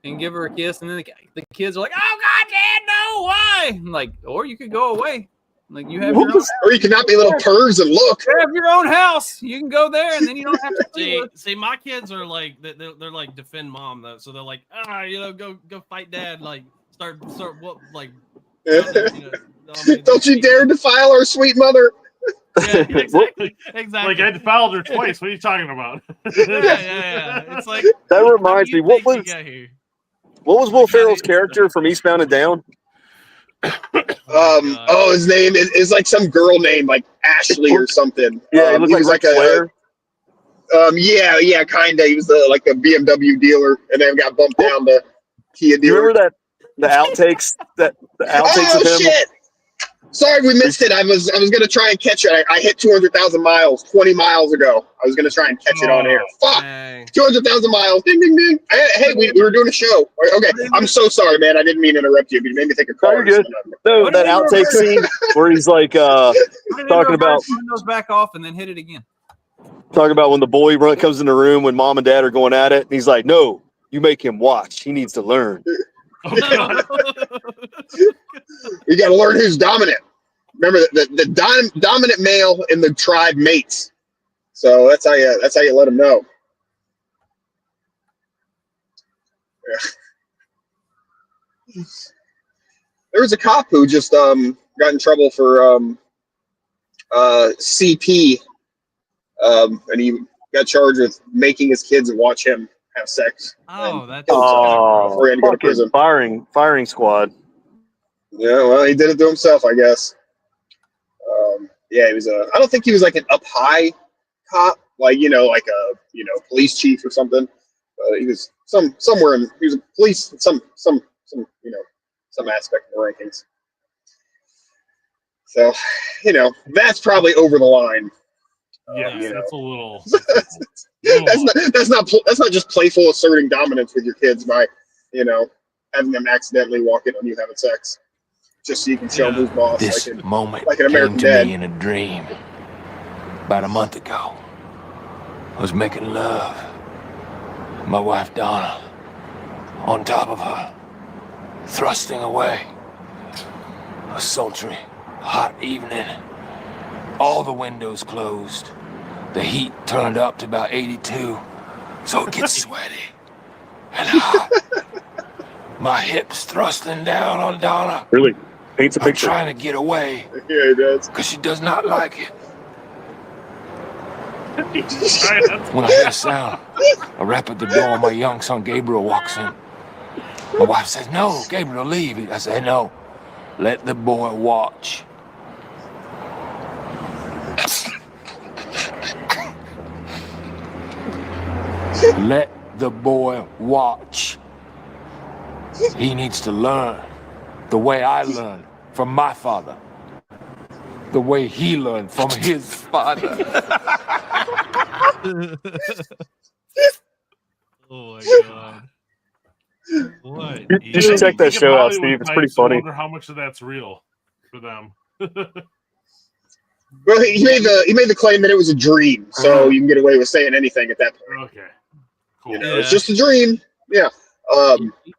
and give her a kiss, and then the kids are like, "Oh God, Dad, no, why?" I'm like, or you could go away. Like you have your own house. Or you can not be little pervs and look. You have your own house. You can go there, and then you don't have to see. My kids are like they're like defend mom though, so they're like go fight dad, like start what like. Don't you dare defile our sweet mother. Yeah, exactly. Like I defiled her twice. What are you talking about? Yeah. It's like that reminds me. What was Will Ferrell's character from Eastbound and Down? His name is like some girl named like Ashley or something. Yeah, he was like a yeah, kinda. He was like a BMW dealer, and then got bumped down to Kia dealer. You remember that the outtakes of him? Shit! Sorry, we missed it. I was gonna try and catch it. I hit 200,000 miles 20 miles ago. I was gonna try and catch it on air. Fuck! Dang. 200,000 miles. Ding ding ding. Hey, we were doing a show. Okay, I'm so sorry, man. I didn't mean to interrupt you, but you made me think of cars. You're good. No, that outtake scene where he's like talking about turn those back off and then hit it again. Talking about when the boy comes in the room when mom and dad are going at it, and he's like, "No, you make him watch. He needs to learn." You got to learn who's dominant. Remember the dominant male in the tribe mates. So that's how you let them know. Yeah. There was a cop who just got in trouble for CP, and he got charged with making his kids watch him have sex. Oh, that's before he had to go to prison. Firing squad. Yeah, well, he did it to himself, I guess. Yeah, he was I don't think he was like an up high cop, like like a police chief or something. He was somewhere in. He was a police some aspect of the rankings. So that's probably over the line. Yeah, that's a little. That's not just playful asserting dominance with your kids by having them accidentally walk in on you having sex, just so you can show who's boss. This like moment an American came to Dad. me in a dream. About a month ago, I was making love. My wife Donna, on top of her, thrusting away. A sultry, hot evening. All the windows closed. The heat turned up to about 82, so it gets sweaty and hot. My hips thrusting down on Donna. Really paints a I'm picture. trying to get away. Yeah, he does. Because she does not like it. When I hear a sound, a rap at the door, my young son Gabriel walks in. My wife says, "No, Gabriel, leave." I say, "No, let the boy watch." Let the boy watch. He needs to learn the way I learned from my father. The way he learned from his father. Oh my God. What? You should check that show out, Steve. It's pretty funny. I wonder how much of that's real for them. Well, he made the claim that it was a dream, so you can get away with saying anything at that point. Okay, cool. It's just a dream. Yeah.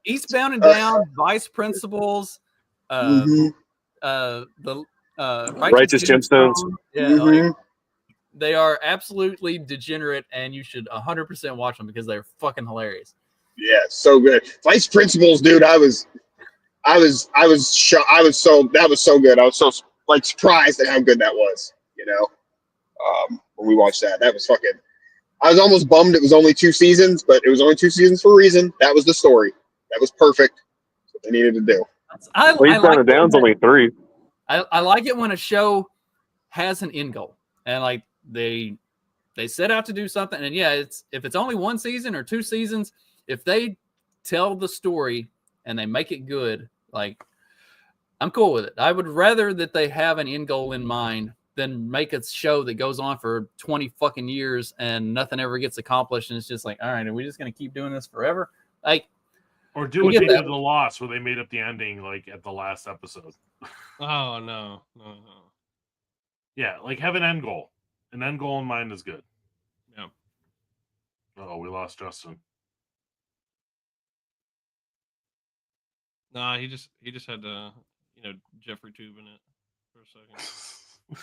Eastbound and Down, Vice Principals, the Righteous Gemstones. Yeah, like, they are absolutely degenerate, and you should 100% watch them because they're fucking hilarious. Yeah, so good. Vice Principals, dude. That was so good. I was so surprised at how good that was. When we watched that, that was fucking. I was almost bummed it was only 2 seasons, but it was only 2 seasons for a reason. That was the story. That was perfect. That's what they needed to do. Eastbound and Down's only 3. I like it when a show has an end goal and like they set out to do something. And yeah, if it's only 1 season or 2 seasons, if they tell the story and they make it good, like I'm cool with it. I would rather that they have an end goal in mind than make a show that goes on for 20 fucking years and nothing ever gets accomplished. And it's just like, all right, are we just going to keep doing this forever? Like, or do what they did to The Lost, where they made up the ending like at the last episode. Oh no. Yeah, like have an end goal. An end goal in mind is good. Yeah. Oh, we lost Justin. Nah, he just had to, Jeffrey Tube in it for a second.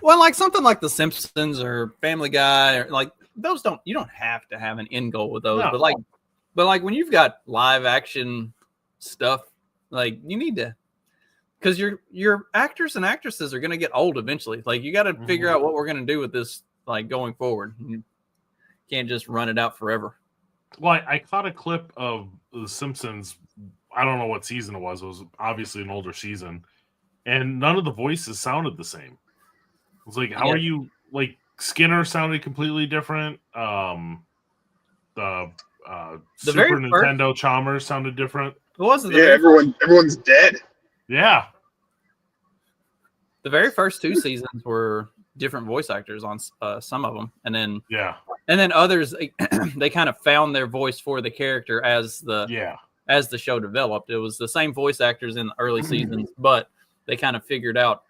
Well, like something like The Simpsons or Family Guy, or like those you don't have to have an end goal with those, No. but like when you've got live action stuff, like you need to, because your actors and actresses are going to get old eventually. Like you got to figure out what we're going to do with this, like going forward. You can't just run it out forever. Well, I caught a clip of The Simpsons. I don't know what season it was. It was obviously an older season, and none of the voices sounded the same. It was like, how are you? Like Skinner sounded completely different. The Super Nintendo Chalmers sounded different. It wasn't. Everyone's dead. Yeah. The very first two seasons were different voice actors on some of them, and then others they kind of found their voice for the character as the show developed. It was the same voice actors in the early seasons, but they kind of figured out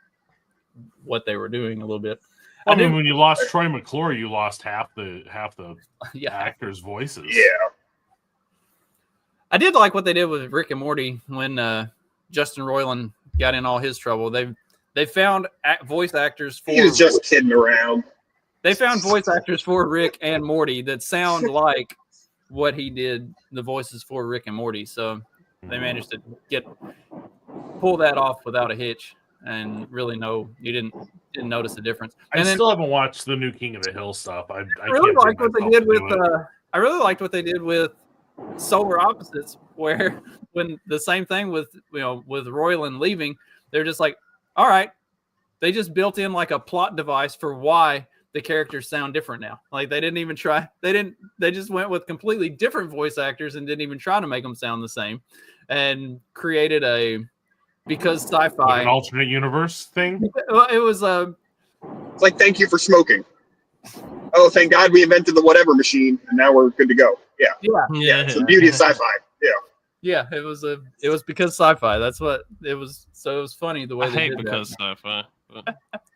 what they were doing a little bit. I mean, when you lost Troy McClure, you lost half the actors' voices. Yeah. I did like what they did with Rick and Morty when Justin Roiland got in all his trouble. They found voice actors for. He was just kidding around. They found voice actors for Rick and Morty that sound like what he did the voices for Rick and Morty. So they managed to pull that off without a hitch, and really you didn't notice the difference. And I still haven't watched the new King of the Hill stuff. I really liked what they did with. I really liked what they did with Solar Opposites, where when the same thing with Roiland leaving, they're just like, all right, they just built in like a plot device for why the characters sound different now. Like they didn't even try. They just went with completely different voice actors and didn't even try to make them sound the same, and created because sci-fi, like an alternate universe thing. It was It's like, thank you for smoking. Oh, thank God we invented the whatever machine, and now we're good to go. Yeah. It's the beauty of sci-fi. Yeah, it was because sci-fi. That's what it was. So it was funny the way they did because that. sci-fi.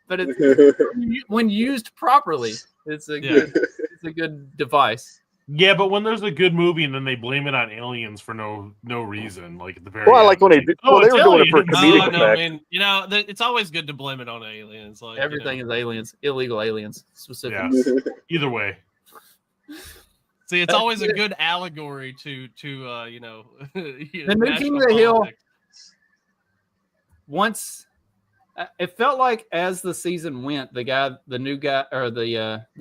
But it's when used properly, it's a good device. Yeah, but when there's a good movie and then they blame it on aliens for no reason, like at the very Well, I end, like when they were doing it for comedic effect. I mean, it's always good to blame it on aliens. Like everything is aliens, illegal aliens specifically. Yeah. Either way. See, it's always a good allegory to the new King of the Hill. Once it felt like as the season went, the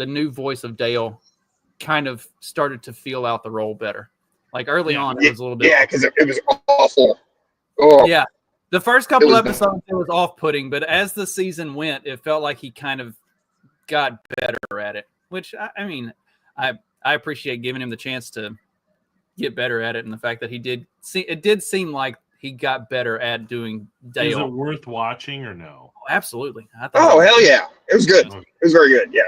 new voice of Dale kind of started to feel out the role better. Like early on, it was a little bit. Yeah, because it was awful. Oh. Yeah, the first couple episodes it was off-putting, but as the season went, it felt like he kind of got better at it. Which I mean, I appreciate giving him the chance to get better at it, and the fact that it did seem like he got better at doing Dale. Is it worth watching or no? Oh, absolutely. Hell yeah, it was good. It was very good. Yeah.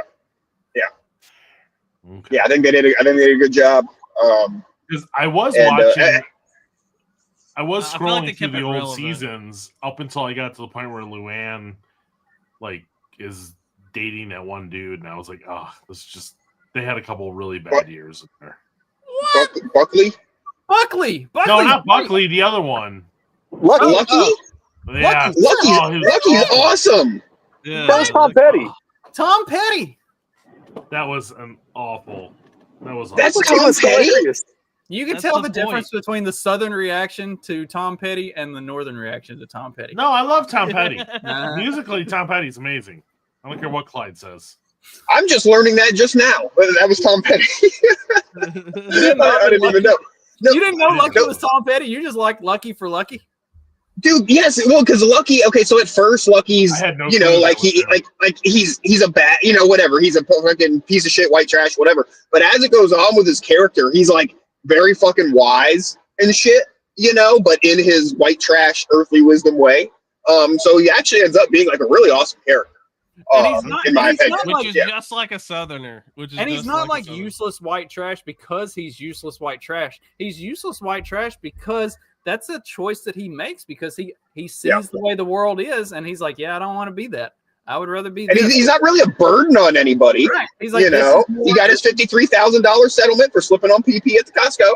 Okay. Yeah, I think they did a good job. Because I was watching. I was scrolling through the old seasons up until I got to the point where Luann, is dating that one dude, and I was like, oh, this just. They had a couple really bad years in there. What? Buckley? No, not Buckley. The other one. Lucky? Yeah. Lucky's awesome. Yeah. Where's Tom Petty? Tom Petty. That was an awful. That's Tom Petty? You can tell the difference between the southern reaction to Tom Petty and the northern reaction to Tom Petty. No, I love Tom Petty. Musically, Tom Petty's amazing. I don't care what Clyde says. I'm just learning that just now. That was Tom Petty. I didn't even know. No, you didn't know Lucky was Tom Petty? You just like Lucky for Lucky? Dude, yes. Well, because Lucky, okay, so at first Lucky's, he's a bad, whatever. He's a fucking piece of shit, white trash, whatever. But as it goes on with his character, he's like very fucking wise and shit, but in his white trash, earthly wisdom way. So he actually ends up being like a really awesome character. And he's not, in my and he's opinion. not Which is Yeah. just like a Southerner. And he's not like a Southerner. useless white trash because he's useless white trash. He's useless white trash because that's a choice that he makes because he sees the way the world is and he's like, yeah, I don't want to be that. I would rather be. And he's not really a burden on anybody. Right. He's like, you know, he got his $53,000 settlement for slipping on PP at the Costco,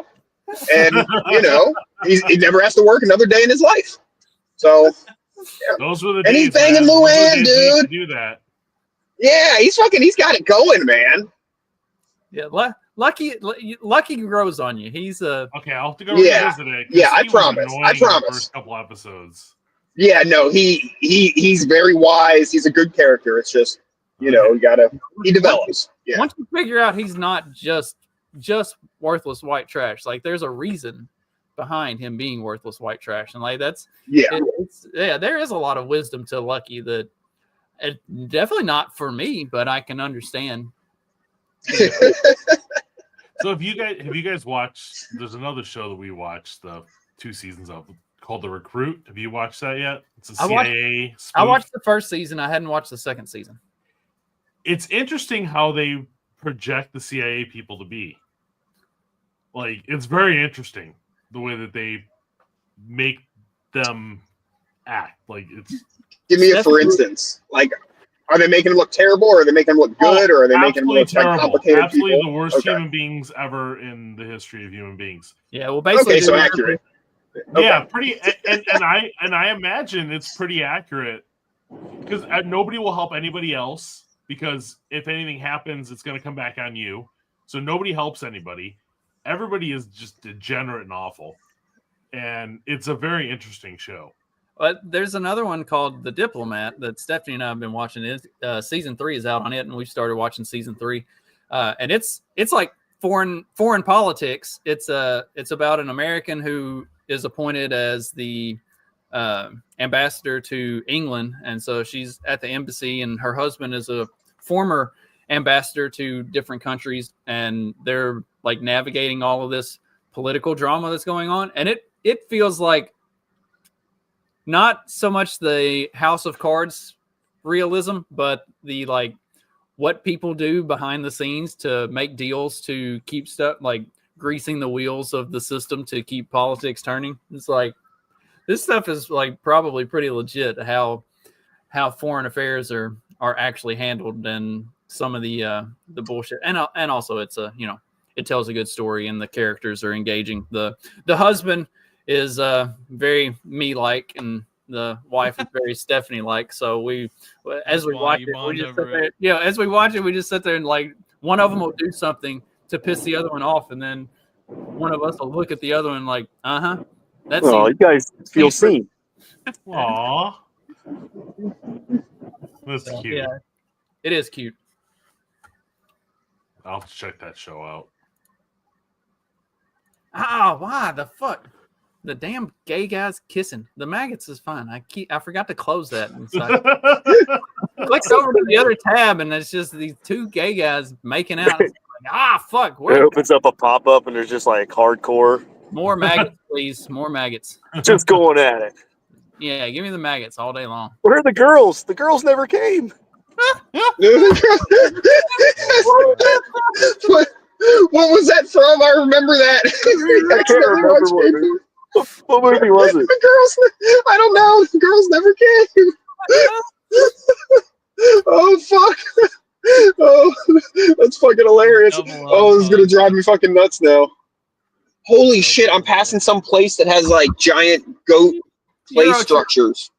and you know, he never has to work another day in his life. So. Yeah. Those were the and days, he's banging man. Those were the Luann, days we used dude. to do that. Yeah, he's got it going, man. Yeah, Lucky grows on you. He's a Okay, I'll have to go Yeah. revisit it. 'cause Yeah, I he was promise. annoying I in the promise. First couple episodes. Yeah, no, he's very wise. He's a good character. It's just, you know, he develops. Yeah. Once you figure out he's not just worthless white trash, like there's a reason behind him being worthless white trash, and like that's there is a lot of wisdom to Lucky that definitely not for me, but I can understand. So have you guys watched? There's another show that we watched the 2 seasons of called The Recruit. Have you watched that yet? It's a CIA. I watched the first season. I hadn't watched the second season. It's interesting how they project the CIA people to be. Like, it's very interesting the way that they make them act. Like, it's. Give me a for instance. Like, are they making them look terrible, or are they making them look good, or are they making them look like complicated Absolutely people? the worst Okay. human beings ever in the history of human beings. Yeah, well, basically, Okay, so accurate. Yeah, pretty, and I imagine it's pretty accurate because nobody will help anybody else because if anything happens, it's going to come back on you. So nobody helps anybody. Everybody is just degenerate and awful, and it's a very interesting show. But there's another one called The Diplomat that Stephanie and I have been watching. Season 3 is out on it, and we started watching season 3. And it's like foreign politics. It's about an American who is appointed as the ambassador to England, and so she's at the embassy, and her husband is a former ambassador to different countries, and they're like navigating all of this political drama that's going on, and it feels like not so much the House of Cards realism, but the like what people do behind the scenes to make deals to keep stuff, like greasing the wheels of the system to keep politics turning. It's like this stuff is like probably pretty legit how foreign affairs are actually handled, and some of the bullshit, and also it's it tells a good story and the characters are engaging. The husband is very me-like, and the wife is very Stephanie-like. So as we watch it, we just sit there, as we watch it, we just sit there and like one of them will do something to piss the other one off, and then one of us will look at the other one like, that's you guys feel seen. Aww. That's cute. Yeah, it is cute. I'll have to check that show out. Why the fuck? The damn gay guys kissing. The maggots is fine. I forgot to close that. Clicked over to the other tab, and it's just these two gay guys making out. It's like, fuck. It opens up a pop up, and there's just like hardcore. More maggots, please. More maggots. Just going at it. Yeah, give me the maggots all day long. Where are the girls? The girls never came. What was that from? I remember that. I can't remember what movie was it? The girls, I don't know. The girls never came. Oh fuck! Oh, that's fucking hilarious. Oh, this is gonna drive me fucking nuts now. Holy shit! I'm passing some place that has like giant goat play structures.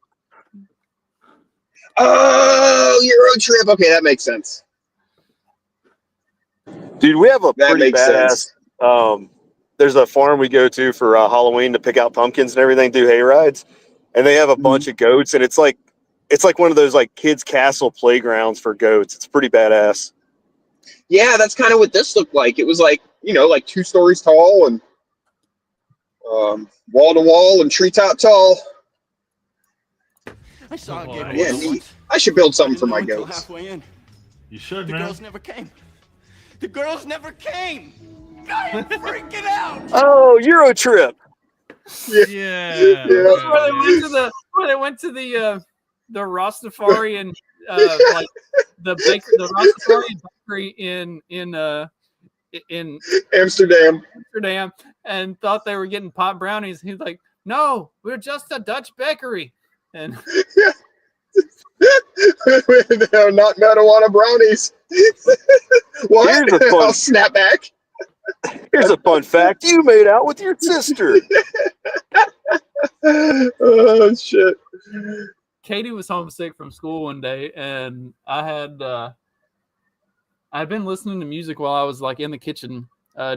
Oh, Euro Trip. Okay, that makes sense. Dude, we have a That pretty makes badass. sense. There's a farm we go to for Halloween to pick out pumpkins and everything, do hay rides, and they have a bunch of goats, and it's like one of those like kids' castle playgrounds for goats. It's pretty badass. Yeah, that's kind of what this looked like. It was like, like 2 stories tall and wall to wall and treetop tall. I saw a gay Yeah, boy neat. once. I should build something for my Until goats. halfway in. You should, The man. girls never came. The girls never came. I am freaking out. Oh, Euro Trip. Yeah. That's where they went to when they went to the Rastafarian like the Rastafarian bakery in Amsterdam, and thought they were getting pot brownies. He's like, no, we're just a Dutch bakery. And they're not marijuana brownies. What? Here's a fun, I'll snap back. Here's a fun fact. You made out with your sister. Oh, shit. Katie was homesick from school one day, and I'd been listening to music while I was like in the kitchen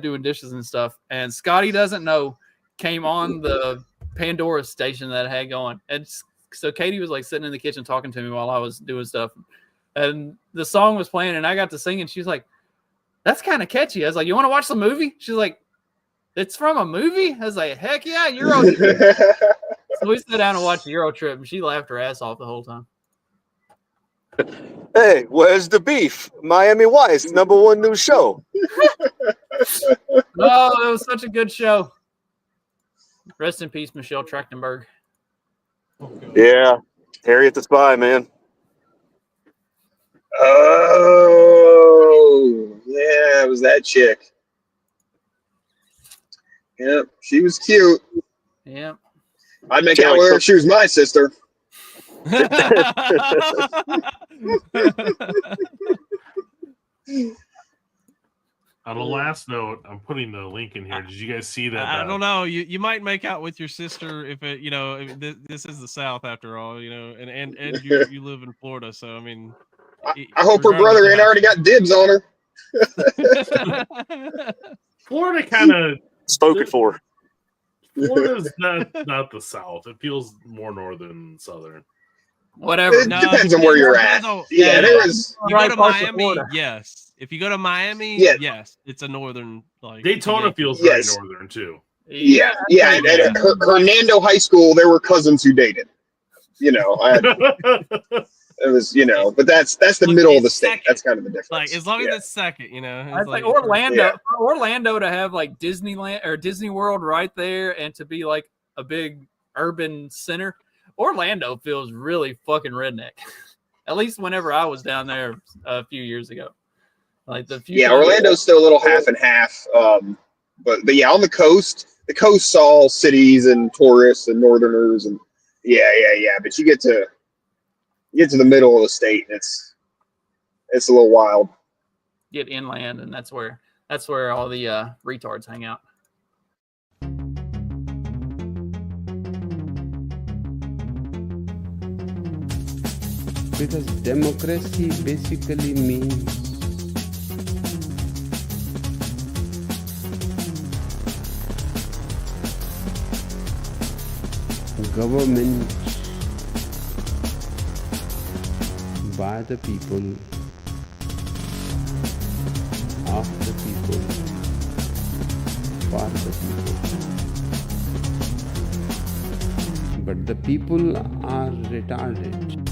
doing dishes and stuff. And Scotty Doesn't Know came on the Pandora station that I had going. And so Katie was like sitting in the kitchen talking to me while I was doing stuff. And the song was playing, and I got to singing. She's like, that's kind of catchy. I was like, you want to watch the movie? She's like, it's from a movie? I was like, heck yeah, Euro Trip. So we sat down and watched Euro Trip, and she laughed her ass off the whole time. Hey, where's the beef? Miami Vice, #1 new show. Oh, it was such a good show. Rest in peace, Michelle Trachtenberg. Yeah, Harriet the Spy, man. Oh, yeah, it was that chick. Yep, she was cute. Yeah. I'd make out with her if she was my sister. On a last note, I'm putting the link in here. Did you guys see that? I don't know. You might make out with your sister if it, this is the South after all, and you live in Florida, so I mean, I hope her brother ain't already got dibs on her. Florida kind of spoken for. Florida's not the South. It feels more northern than southern. Whatever. It depends on where you're at. Yeah, there is. You go to Miami, yes. If you go to Miami, yes, it's a northern. Like Daytona feels very northern too. Yeah. At Hernando High School, there were cousins who dated. It was, but that's the middle of the state. That's kind of the difference. Like as long as it's second, It's like Orlando. Yeah. For Orlando to have like Disneyland or Disney World right there, and to be like a big urban center. Orlando feels really fucking redneck. At least whenever I was down there a few years ago. Like Orlando's still a little half and half. But yeah, on the coast's all cities and tourists and northerners and yeah. But you get to the middle of the state, and it's a little wild. Get inland, and that's where all the retards hang out. Because democracy basically means government by the people, of the people, for the people. But the people are retarded.